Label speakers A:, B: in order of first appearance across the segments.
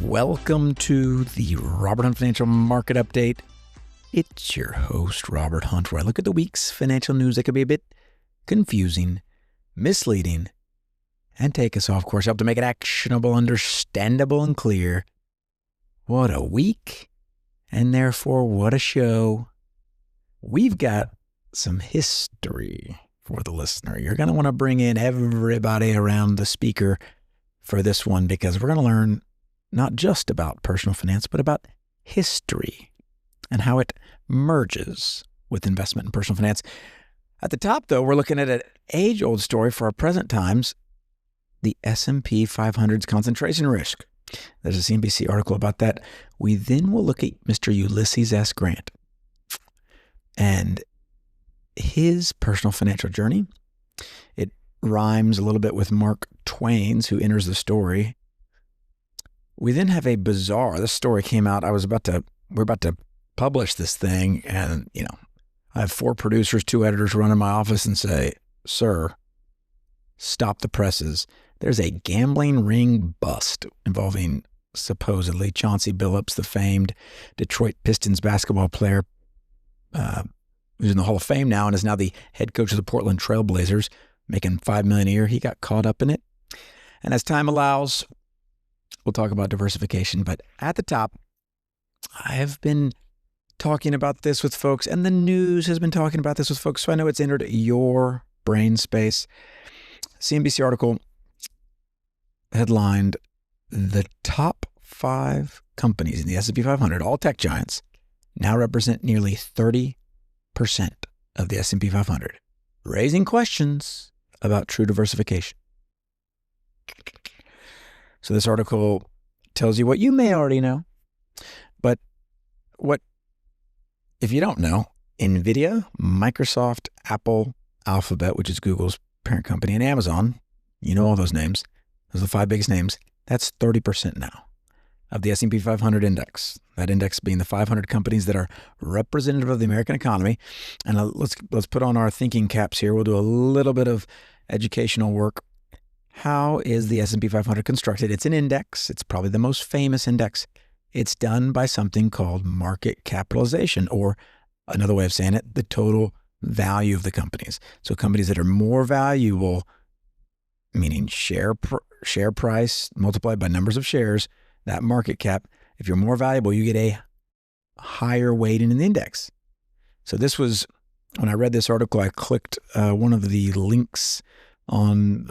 A: Welcome to the Robert Hunt Financial Market Update. It's your host, Robert Hunt, where I look at the week's financial news that could be a bit confusing, misleading, and take us off course, help to make it actionable, understandable, and clear. What a week, and therefore what a show. We've got some history for the listener. You're going to want to bring in everybody around the speaker for this one because we're going to learn not just about personal finance, but about history and how it merges with investment and personal finance. At the top, though, we're looking at an age-old story for our present times, the S&P 500's concentration risk. There's a CNBC article about that. We then will look at Mr. Ulysses S. Grant and his personal financial journey. It rhymes a little bit with Mark Twain's, who enters the story. We then have a bizarre, this story came out, we're about to publish this thing, and, I have 4 producers, 2 editors run in my office and say, "Sir, stop the presses. There's a gambling ring bust involving supposedly Chauncey Billups, the famed Detroit Pistons basketball player, who's in the Hall of Fame now and is now the head coach of the Portland Trail Blazers, making $5 million a year. He got caught up in it. And as time allows, we'll talk about diversification. But at the top, I have been talking about this with folks, and the news has been talking about this with folks, so I know it's entered your brain space. CNBC article headlined, "The top 5 companies in the S&P 500, all tech giants, now represent nearly 30% of the S&P 500, raising questions about true diversification." So this article tells you what you may already know, but if you don't know, NVIDIA, Microsoft, Apple, Alphabet, which is Google's parent company, and Amazon, you know all those names, those are the 5 biggest names, that's 30% now of the S&P 500 index. That index being the 500 companies that are representative of the American economy. And let's put on our thinking caps here. We'll do a little bit of educational work. How is the S&P 500 constructed? It's an index. It's probably the most famous index. It's done by something called market capitalization, or another way of saying it, the total value of the companies. So companies that are more valuable, meaning share price multiplied by numbers of shares, that market cap, if you're more valuable, you get a higher weighting in the index. So this was, when I read this article, I clicked one of the links on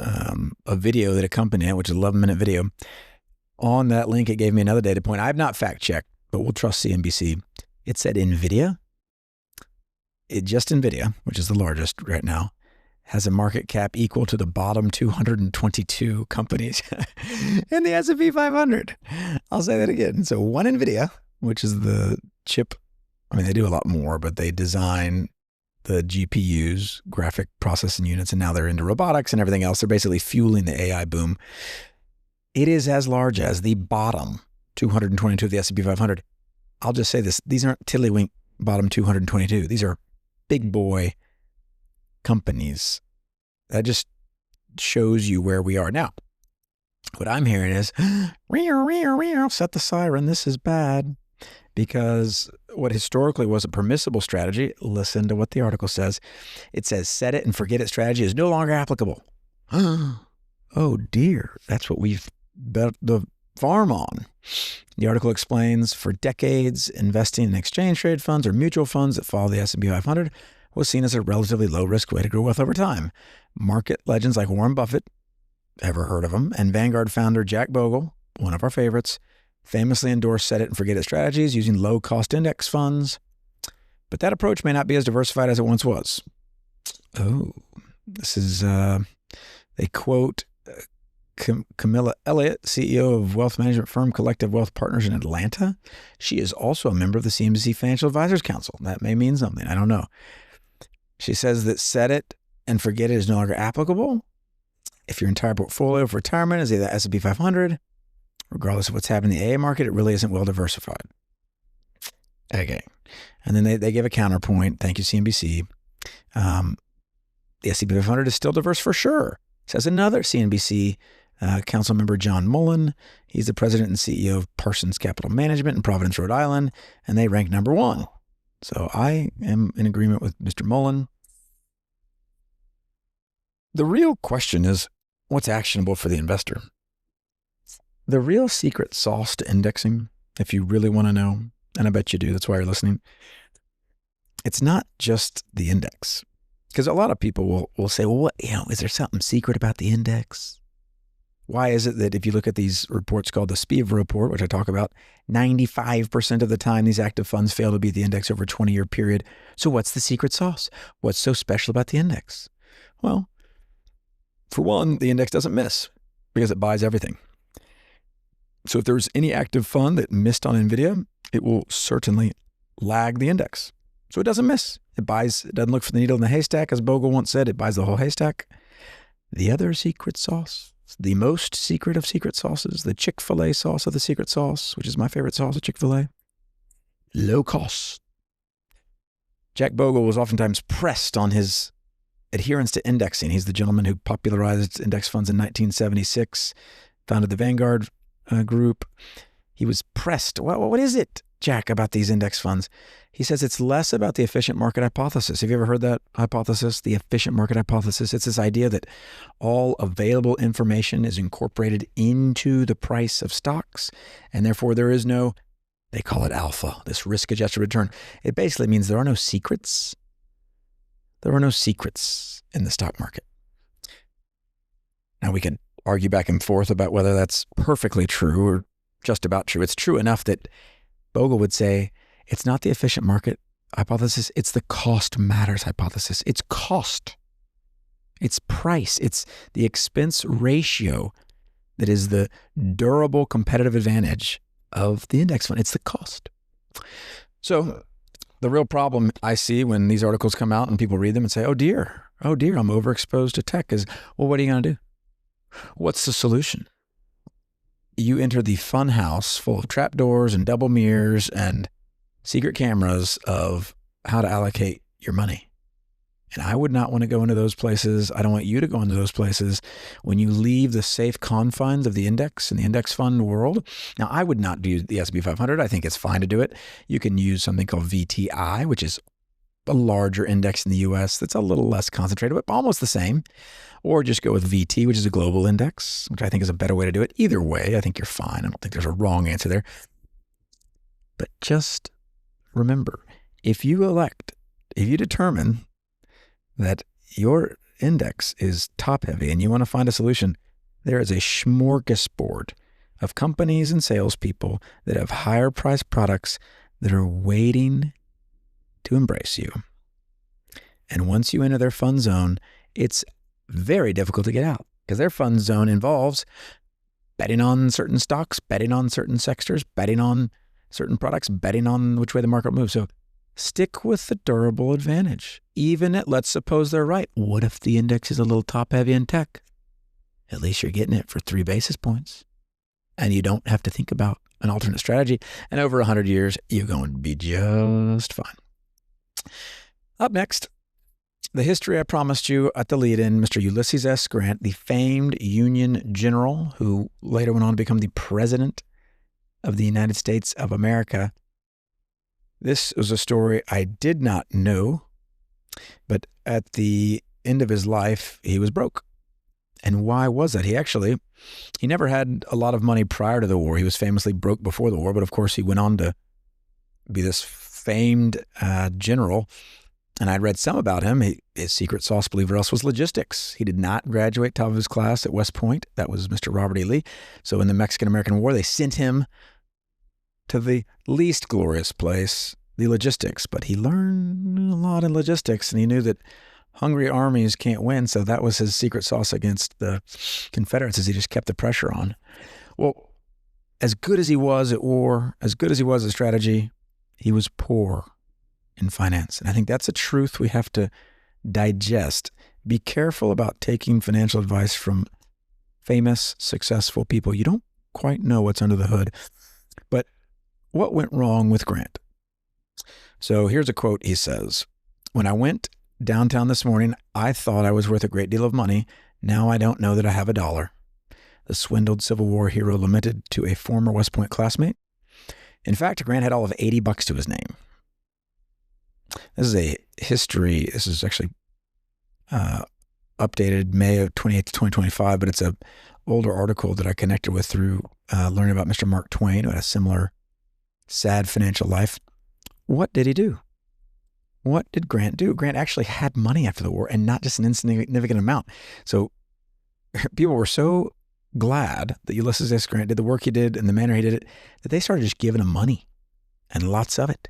A: a video that accompanied it, which is an 11-minute video. On that link, it gave me another data point. I have not fact-checked, but we'll trust CNBC. It said NVIDIA, which is the largest right now, has a market cap equal to the bottom 222 companies in the S&P 500. I'll say that again. So one NVIDIA, which is the chip, they do a lot more, but they design the GPUs, graphic processing units, and now they're into robotics and everything else. They're basically fueling the AI boom. It is as large as the bottom 222 of the S&P 500. I'll just say this. These aren't tiddlywink bottom 222. These are big boy companies. That just shows you where we are. Now, what I'm hearing is, set the siren. This is bad. Because what historically was a permissible strategy, listen to what the article says. It says, set it and forget it strategy is no longer applicable. Oh dear, that's what we've bet the farm on. The article explains, for decades, investing in exchange trade funds or mutual funds that follow the S&P 500 was seen as a relatively low-risk way to grow wealth over time. Market legends like Warren Buffett, ever heard of him, and Vanguard founder Jack Bogle, one of our favorites, famously endorsed set it and forget it strategies using low-cost index funds. But that approach may not be as diversified as it once was. Oh, this is, they quote Camilla Elliott, CEO of wealth management firm Collective Wealth Partners in Atlanta. She is also a member of the CNBC Financial Advisors Council. That may mean something. I don't know. She says that set it and forget it is no longer applicable if your entire portfolio for retirement is either S&P 500, regardless of what's happening in the AA market, it really isn't well diversified. Okay. And then they give a counterpoint. Thank you, CNBC. The S&P 500 is still diverse for sure, says another CNBC Council member John Mullen. He's the president and CEO of Parsons Capital Management in Providence, Rhode Island, and they rank number 1. So I am in agreement with Mr. Mullen. The real question is, what's actionable for the investor? The real secret sauce to indexing, if you really want to know, and I bet you do, that's why you're listening, it's not just the index. Because a lot of people will say, well, what, is there something secret about the index? Why is it that if you look at these reports called the SPIV report, which I talk about, 95% of the time these active funds fail to beat the index over a 20-year period. So what's the secret sauce? What's so special about the index? Well, for one, the index doesn't miss because it buys everything. So if there's any active fund that missed on NVIDIA, it will certainly lag the index. So it doesn't miss. It doesn't look for the needle in the haystack. As Bogle once said, it buys the whole haystack. The other secret sauce, the most secret of secret sauces, the Chick-fil-A sauce of the secret sauce, which is my favorite sauce at Chick-fil-A, low cost. Jack Bogle was oftentimes pressed on his adherence to indexing. He's the gentleman who popularized index funds in 1976, founded the Vanguard group. He was pressed. What is it, Jack, about these index funds? He says it's less about the efficient market hypothesis. Have you ever heard that hypothesis, the efficient market hypothesis? It's this idea that all available information is incorporated into the price of stocks, and therefore there is no, they call it alpha, this risk-adjusted return. It basically means there are no secrets. There are no secrets in the stock market. Now, we could argue back and forth about whether that's perfectly true or just about true. It's true enough that Bogle would say it's not the efficient market hypothesis, it's the cost matters hypothesis. It's cost. It's price. It's the expense ratio that is the durable competitive advantage of the index fund. It's the cost. So the real problem I see when these articles come out and people read them and say, oh dear, I'm overexposed to tech is, well, what are you going to do? What's the solution? You enter the fun house full of trapdoors and double mirrors and secret cameras of how to allocate your money. And I would not want to go into those places. I don't want you to go into those places when you leave the safe confines of the index and the index fund world. Now, I would not do the S&P 500. I think it's fine to do it. You can use something called VTI, which is a larger index in the US that's a little less concentrated, but almost the same. Or just go with VT, which is a global index, which I think is a better way to do it. Either way, I think you're fine. I don't think there's a wrong answer there. But just remember, if you determine that your index is top heavy and you want to find a solution, there is a smorgasbord of companies and salespeople that have higher priced products that are waiting to embrace you. And once you enter their fund zone, it's very difficult to get out because their fund zone involves betting on certain stocks, betting on certain sectors, betting on certain products, betting on which way the market moves. So stick with the durable advantage. Even at, let's suppose they're right. What if the index is a little top heavy in tech? At least you're getting it for 3 basis points. And you don't have to think about an alternate strategy. And over 100 years, you're going to be just fine. Up next, the history I promised you at the lead-in, Mr. Ulysses S. Grant, the famed Union general who later went on to become the President of the United States of America. This was a story I did not know, but at the end of his life, he was broke. And why was that? He never had a lot of money prior to the war. He was famously broke before the war, but of course he went on to be this famed general. And I'd read some about him. His secret sauce, believe it or else, was logistics. He did not graduate top of his class at West Point. That was Mr. Robert E. Lee. So in the Mexican-American War, they sent him to the least glorious place, the logistics. But he learned a lot in logistics, and he knew that hungry armies can't win. So that was his secret sauce against the Confederates, as he just kept the pressure on. Well, as good as he was at war, as good as he was at strategy, he was poor in finance. And I think that's a truth we have to digest. Be careful about taking financial advice from famous, successful people. You don't quite know what's under the hood. But what went wrong with Grant? So here's a quote he says, "When I went downtown this morning, I thought I was worth a great deal of money. Now I don't know that I have $1. the swindled Civil War hero lamented to a former West Point classmate. In fact, Grant had all of $80 to his name. This is a history. This is actually updated May of 28th, 2025, but it's a older article that I connected with through learning about Mr. Mark Twain, who had a similar sad financial life. What did he do? What did Grant do? Grant actually had money after the war, and not just an insignificant amount. So people were so glad that Ulysses S. Grant did the work he did and the manner he did it, that they started just giving him money, and lots of it.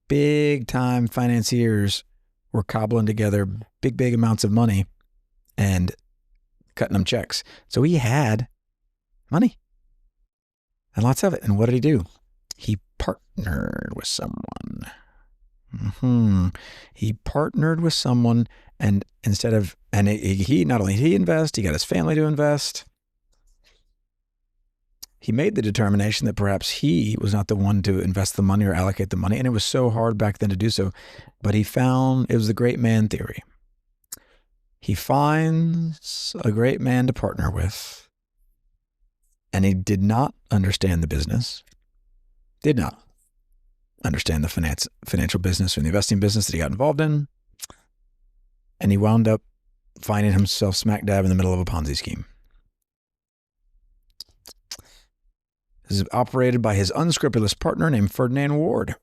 A: Big time financiers were cobbling together big amounts of money and cutting them checks. So he had money and lots of it. And what did he do? He partnered with someone. He partnered with someone, and he not only did he invest, he got his family to invest. He made the determination that perhaps he was not the one to invest the money or allocate the money. And it was so hard back then to do so. But he found, it was the great man theory. He finds a great man to partner with, and he did not understand the business, did not understand the financial business or the investing business that he got involved in. And he wound up finding himself smack dab in the middle of a Ponzi scheme. This is operated by his unscrupulous partner named Ferdinand Ward.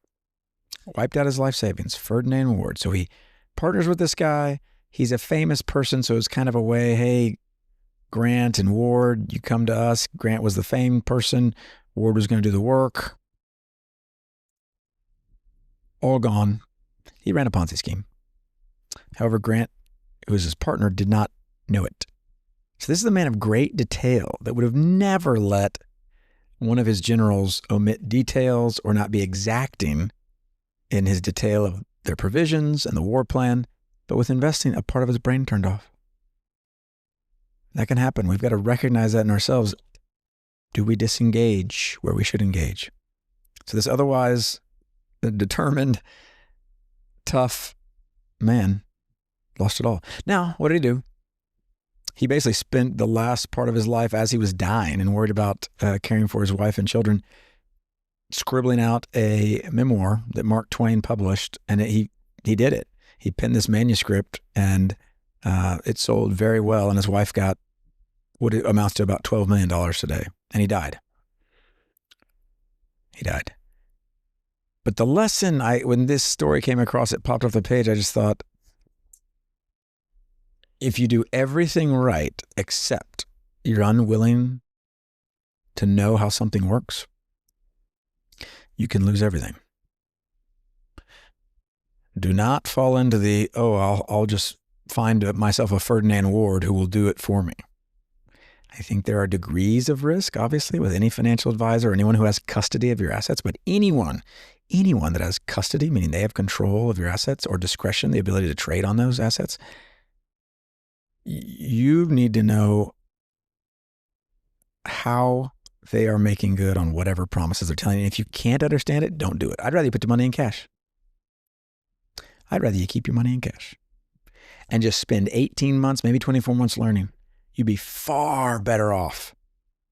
A: Wiped out his life savings, Ferdinand Ward. So he partners with this guy. He's a famous person, so it's kind of a way, hey, Grant and Ward, you come to us. Grant was the famed person. Ward was going to do the work. All gone. He ran a Ponzi scheme. However, Grant, who was his partner, did not know it. So this is a man of great detail that would have never let one of his generals omit details or not be exacting in his detail of their provisions and the war plan, but with investing, a part of his brain turned off. That can happen. We've got to recognize that in ourselves. Do we disengage where we should engage? So this otherwise determined, tough man lost it all. Now, what did he do? He basically spent the last part of his life as he was dying and worried about caring for his wife and children, scribbling out a memoir that Mark Twain published, and he did it. He penned this manuscript, and it sold very well, and his wife got what it amounts to about $12 million today, and he died. He died. But the lesson, when this story came across, it popped off the page, I just thought, if you do everything right except you're unwilling to know how something works, you can lose everything. Do not fall into the, I'll just find myself a Ferdinand Ward who will do it for me. I think there are degrees of risk, obviously, with any financial advisor or anyone who has custody of your assets, but anyone that has custody, meaning they have control of your assets or discretion, the ability to trade on those assets, you need to know how they are making good on whatever promises they're telling you. And if you can't understand it, don't do it. I'd rather you put your money in cash. I'd rather you keep your money in cash and just spend 18 months, maybe 24 months learning. You'd be far better off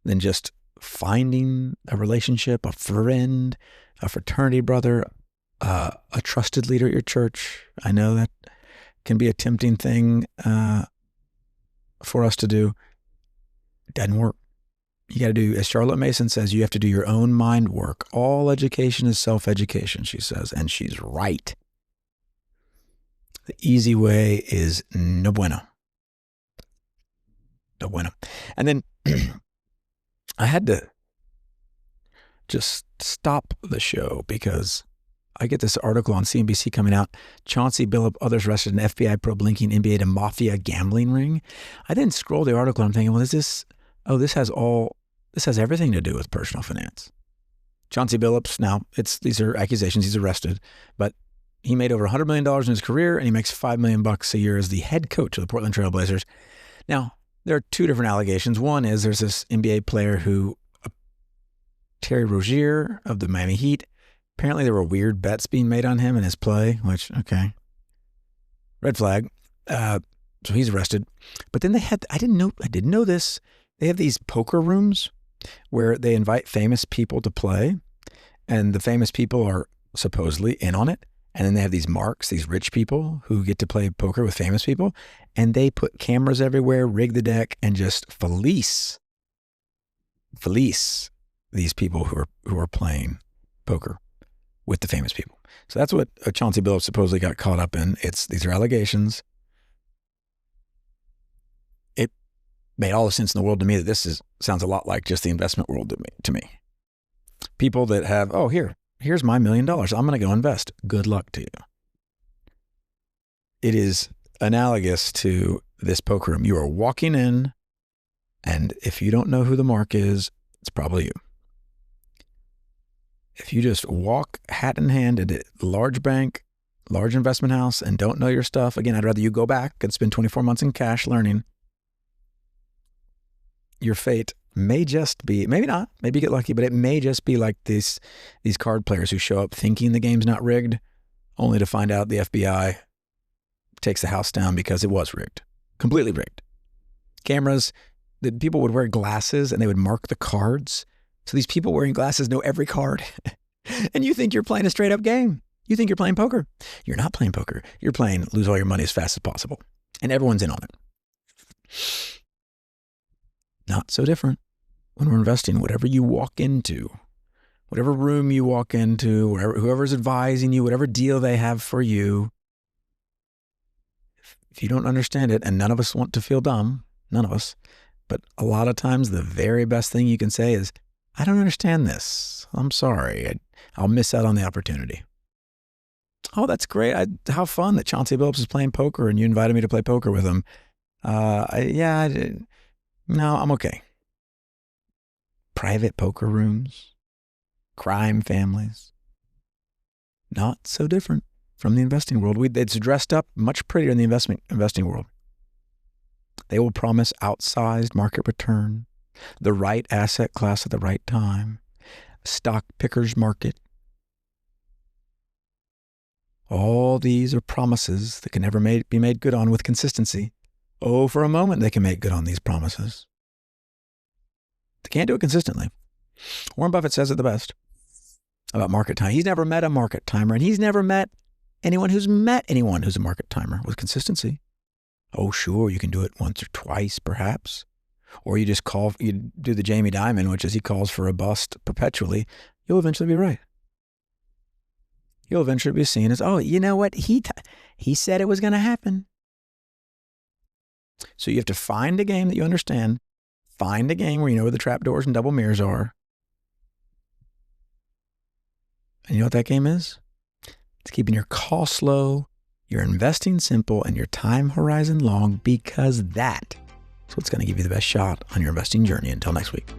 A: than just finding a relationship, a friend, a fraternity brother, a trusted leader at your church. I know that can be a tempting thing for us to do. It doesn't work. You got to do, as Charlotte Mason says, you have to do your own mind work. All education is self-education, she says, and she's right. The easy way is no bueno. No bueno. And then I had to just stop the show because I get this article on CNBC coming out. Chauncey Billup, others arrested in FBI probe linking NBA to mafia gambling ring. I then scroll the article and I'm thinking, well, this has everything to do with personal finance. Chauncey Billups, now these are accusations, he's arrested, but he made over $100 million in his career and he makes $5 million a year as the head coach of the Portland Trail Blazers. Now, there are two different allegations. One is there's this NBA player Terry Rozier of the Miami Heat. Apparently there were weird bets being made on him in his play, which, okay, red flag. So he's arrested. But then I didn't know this. They have these poker rooms where they invite famous people to play, and the famous people are supposedly in on it. And then they have these marks, these rich people who get to play poker with famous people, and they put cameras everywhere, rig the deck, and just fleece these people who are playing poker with the famous people. So that's what Chauncey Billups supposedly got caught up in. These are allegations. It made all the sense in the world to me that this sounds a lot like just the investment world to me. People that have, here's my $1 million. I'm going to go invest. Good luck to you. It is analogous to this poker room. You are walking in, and if you don't know who the mark is, it's probably you. If you just walk hat in hand at a large bank, large investment house, and don't know your stuff, again, I'd rather you go back and spend 24 months in cash learning. Your fate may just be, maybe not, maybe you get lucky, but it may just be like these card players who show up thinking the game's not rigged, only to find out the FBI takes the house down because it was rigged, completely rigged. Cameras, that people would wear glasses and they would mark the cards. So these people wearing glasses know every card. And you think you're playing a straight up game. You think you're playing poker. You're not playing poker. You're playing lose all your money as fast as possible. And everyone's in on it. Not so different when we're investing. Whatever you walk into, whatever room you walk into, whoever's advising you, whatever deal they have for you, if you don't understand it, and none of us want to feel dumb, none of us, but a lot of times the very best thing you can say is, I don't understand this. I'm sorry. I'll miss out on the opportunity. Oh, that's great. How fun that Chauncey Billups is playing poker and you invited me to play poker with him. No, I'm okay. Private poker rooms, crime families, not so different from the investing world. It's dressed up much prettier in the investing world. They will promise outsized market return, the right asset class at the right time, stock picker's market. All these are promises that can never be made good on with consistency. Oh, for a moment they can make good on these promises. They can't do it consistently. Warren Buffett says it the best about market time. He's never met a market timer, and he's never met anyone who's a market timer with consistency. Oh, sure, you can do it once or twice, perhaps. Or you do the Jamie Dimon, which is he calls for a bust perpetually. You'll eventually be right. You'll eventually be seen as, oh, you know what? He said it was going to happen. So you have to find a game that you understand. Find a game where you know where the trapdoors and double mirrors are. And you know what that game is? It's keeping your costs low, your investing simple, and your time horizon long, because that is what's going to give you the best shot on your investing journey. Until next week.